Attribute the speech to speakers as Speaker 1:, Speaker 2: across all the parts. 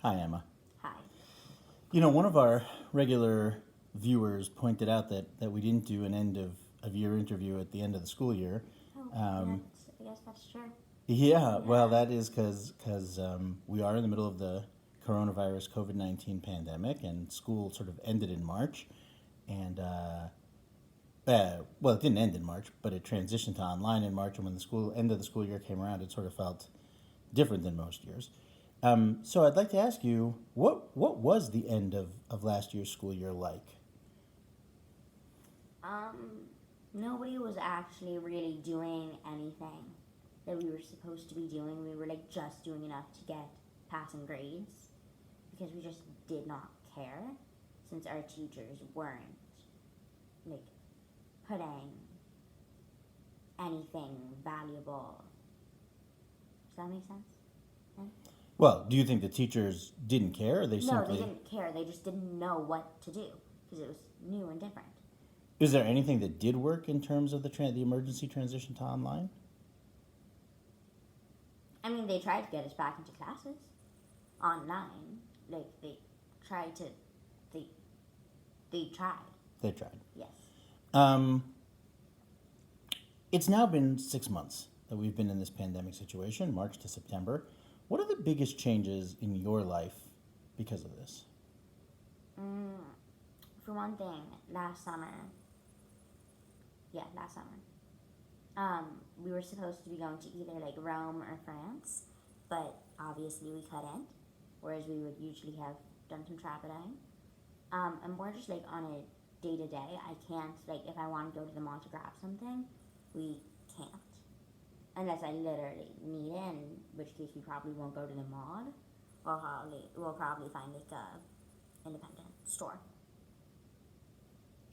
Speaker 1: Hi, Emma.
Speaker 2: Hi.
Speaker 1: One of our regular viewers pointed out that we didn't do an end of year interview at the end of the school year.
Speaker 2: Oh,
Speaker 1: Um,
Speaker 2: I guess that's true.
Speaker 1: yeah, well,
Speaker 2: Yeah.
Speaker 1: that is because we are in the middle of the coronavirus COVID-19 pandemic, and school sort of ended in March. And, well, it didn't end in March, but it transitioned to online in March. And when the school end of the school year came around, it sort of felt different than most years. So I'd like to ask you, what was the end of last year's school year like?
Speaker 2: Um, Nobody was actually really doing anything that we were supposed to be doing. We were like just doing enough to get passing grades because we just did not care since our teachers weren't like putting anything valuable. Does that make sense? Yeah.
Speaker 1: Well, do you think the teachers didn't care, or they
Speaker 2: No, they
Speaker 1: simply?
Speaker 2: didn't care. They just didn't know what to do because it was new and different.
Speaker 1: Is there anything that did work in terms of the emergency transition to online?
Speaker 2: I mean, they tried to get us back into classes online. Like tried to, they they tried.
Speaker 1: They tried.
Speaker 2: Yes.
Speaker 1: Um, it's now been 6 months that we've been in this pandemic situation, March to September. What are the biggest changes in your life because of this?
Speaker 2: Mm, for one thing, last summer. Yeah, last summer. We were supposed to be going to either like Rome or France, but obviously we couldn't. Whereas we would usually have done some traveling. And more just like on a day to day, I can't like if I want to go to the mall to grab something, we can't unless I literally need it. In which case we probably won't go to the mall. We'll probably find like a independent store.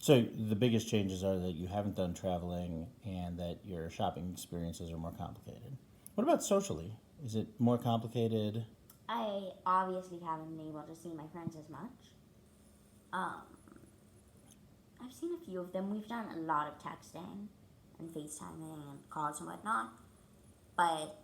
Speaker 1: So the biggest changes are that you haven't done traveling and that your shopping experiences are more complicated. What about socially? Is it more complicated?
Speaker 2: I obviously haven't been able to see my friends as much. Um, I've seen a few of them. We've done a lot of texting and FaceTiming and calls and whatnot, but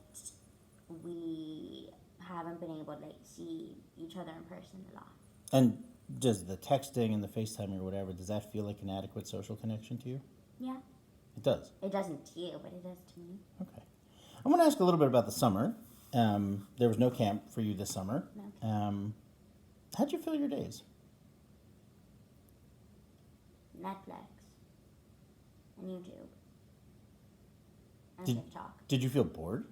Speaker 2: we haven't been able to like see each other in person a lot.
Speaker 1: And does the texting and the FaceTiming or whatever, does that feel like an adequate social connection to you?
Speaker 2: Yeah,
Speaker 1: It does.
Speaker 2: it doesn't to you, but it does to me.
Speaker 1: Okay. I want to ask a little bit about the summer. There was no camp for you this summer.
Speaker 2: No.
Speaker 1: How'd you fill your days?
Speaker 2: Netflix and YouTube and
Speaker 1: Did,
Speaker 2: TikTok.
Speaker 1: did you feel bored?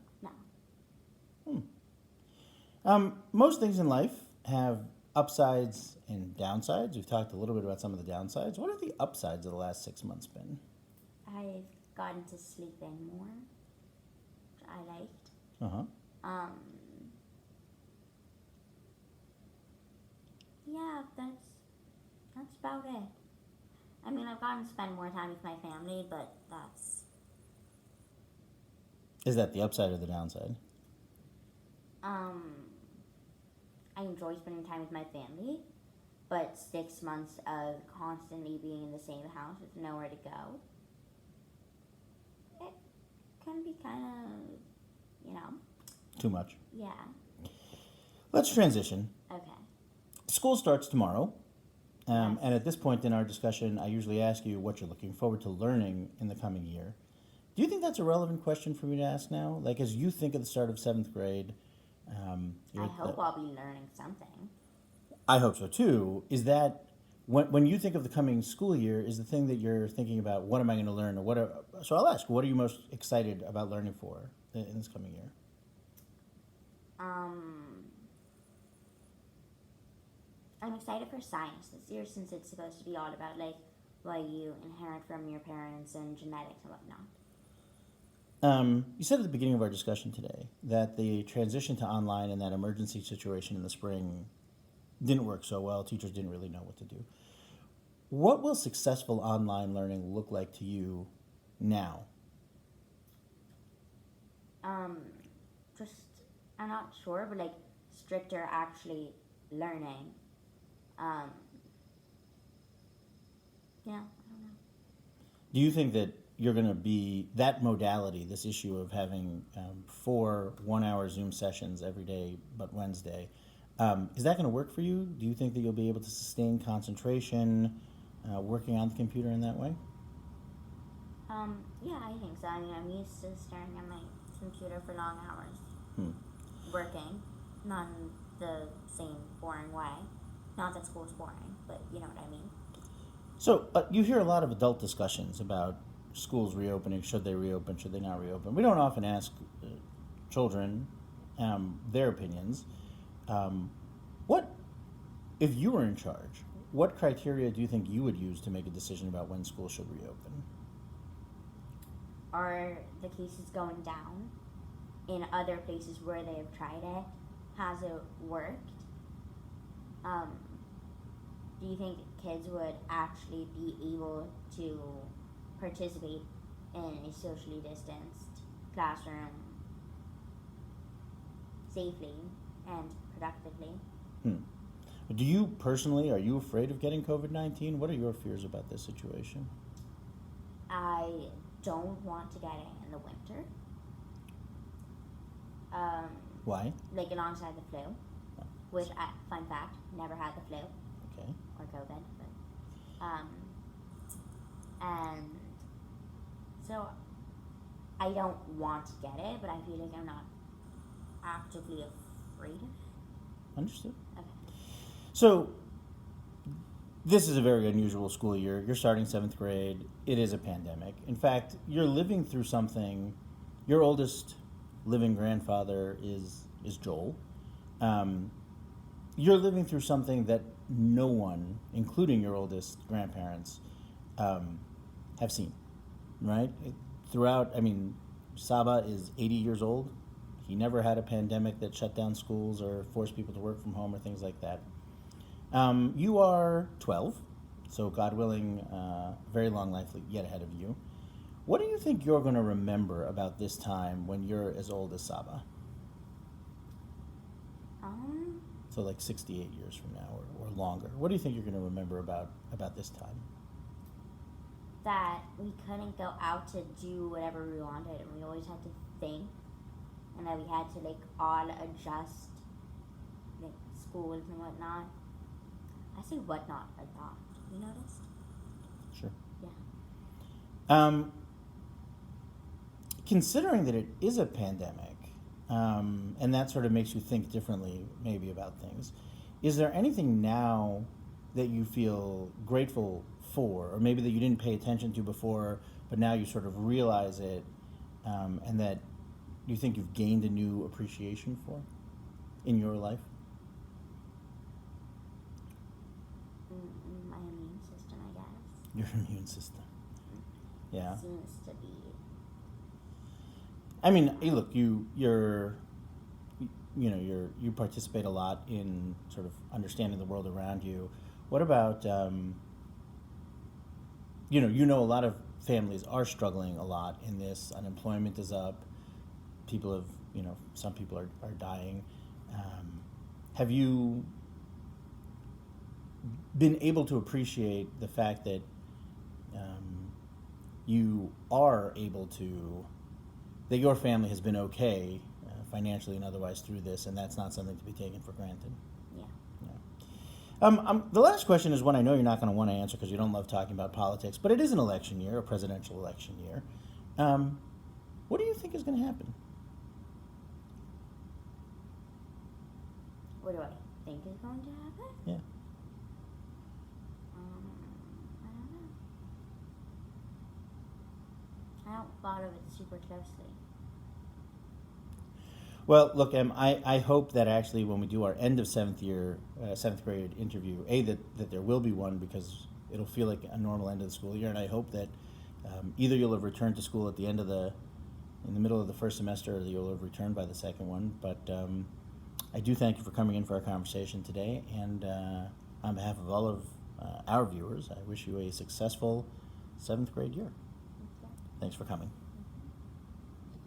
Speaker 2: No.
Speaker 1: Most things in life have upsides and downsides. We've talked a little bit about some of the downsides. What are the upsides of the last 6 months been?
Speaker 2: I've gotten to sleep in more, which I liked.
Speaker 1: Uh huh.
Speaker 2: Um, yeah, that's about it. I mean, I've gotten to spend more time with my family, but that's
Speaker 1: Is that the upside or the downside?
Speaker 2: um, I enjoy spending time with my family, but 6 months of constantly being in the same house with nowhere to go, it can be kind of,
Speaker 1: Too much.
Speaker 2: yeah.
Speaker 1: Let's transition.
Speaker 2: Okay.
Speaker 1: School starts tomorrow.
Speaker 2: Yes.
Speaker 1: And at this point in our discussion, I usually ask you what you're looking forward to learning in the coming year. Do you think that's a relevant question for me to ask now? Like, as you think of the start of seventh grade,
Speaker 2: I hope I'll be learning something.
Speaker 1: I hope so too. Is that when you think of the coming school year, is the thing that you're thinking about, what am I going to learn? So I'll ask, what are you most excited about learning for in this coming year?
Speaker 2: Um, I'm excited for science this year since it's supposed to be all about like what you inherit from your parents and genetics and whatnot.
Speaker 1: You said at the beginning of our discussion today that the transition to online and that emergency situation in the spring didn't work so well. Teachers didn't really know what to do. What will successful online learning look like to you now?
Speaker 2: Um, just I'm not sure, but like stricter actually learning. Um, yeah, I don't know.
Speaker 1: Do you think that you're going to be that modality, this issue of having 4 1-hour Zoom sessions every day but Wednesday? Is that going to work for you? Do you think that you'll be able to sustain concentration working on the computer in that way?
Speaker 2: Yeah, I think so. I mean, I'm used to staring at my computer for long hours,
Speaker 1: Hmm.
Speaker 2: working, not in the same boring way. Not that school's boring, but you know what I mean.
Speaker 1: So you hear a lot of adult discussions about schools reopening. Should they reopen? Should they not reopen? We don't often ask children their opinions. What, if you were in charge, what criteria do you think you would use to make a decision about when schools should reopen?
Speaker 2: Are the cases going down in other places where they have tried it? Has it worked? Do you think kids would actually be able to participate in a socially distanced classroom safely and productively?
Speaker 1: Do you personally, are you afraid of getting COVID-19? What are your fears about this situation?
Speaker 2: I don't want to get it in the winter.
Speaker 1: Why?
Speaker 2: Like alongside the flu, which, fun fact, never had the flu
Speaker 1: Okay.
Speaker 2: or COVID, but and so I don't want to get it, but I feel like I'm not actively afraid of it.
Speaker 1: Understood.
Speaker 2: Okay.
Speaker 1: So, this is a very unusual school year. You're starting 7th grade. It is a pandemic. In fact, you're living through something. Your oldest living grandfather is Joel. You're living through something that no one, including your oldest grandparents, have seen, right? Throughout, I mean, Saba is 80 years old. He never had a pandemic that shut down schools or forced people to work from home or things like that. You are 12, so God willing, very long life yet ahead of you. What do you think you're going to remember about this time when you're as old as Saba? So like 68 years from now or longer. What do you think you're going to remember about this time?
Speaker 2: That we couldn't go out to do whatever we wanted, and we always had to think, and that we had to like all adjust, like schools and whatnot. I say whatnot a lot. You noticed?
Speaker 1: Sure.
Speaker 2: Yeah.
Speaker 1: Considering that it is a pandemic, and that sort of makes you think differently maybe about things, is there anything now that you feel grateful for, or maybe that you didn't pay attention to before, but now you sort of realize it, and that you think you've gained a new appreciation for in your life?
Speaker 2: My immune system, I guess.
Speaker 1: Your immune system. Yeah.
Speaker 2: Seems to be.
Speaker 1: I mean, hey, look, you participate a lot in sort of understanding the world around you. What about, a lot of families are struggling a lot in this. Unemployment is up. People have, some people are dying. Have you been able to appreciate the fact that you are able to, that your family has been okay financially and otherwise through this, and that's not something to be taken for granted?
Speaker 2: Yeah.
Speaker 1: The last question is one I know you're not going to want to answer because you don't love talking about politics, but it is an election year, a presidential election year. What do you think is going to happen?
Speaker 2: What do I think is going to happen?
Speaker 1: Yeah.
Speaker 2: I don't know. I don't thought of it super closely.
Speaker 1: Well, look, I hope that actually when we do our end of seventh grade interview, that there will be one, because it'll feel like a normal end of the school year, and I hope that either you'll have returned to school in the middle of the first semester, or that you'll have returned by the second one. But I do thank you for coming in for our conversation today, and on behalf of all of our viewers, I wish you a successful 7th grade year.
Speaker 2: Okay.
Speaker 1: Thanks for coming.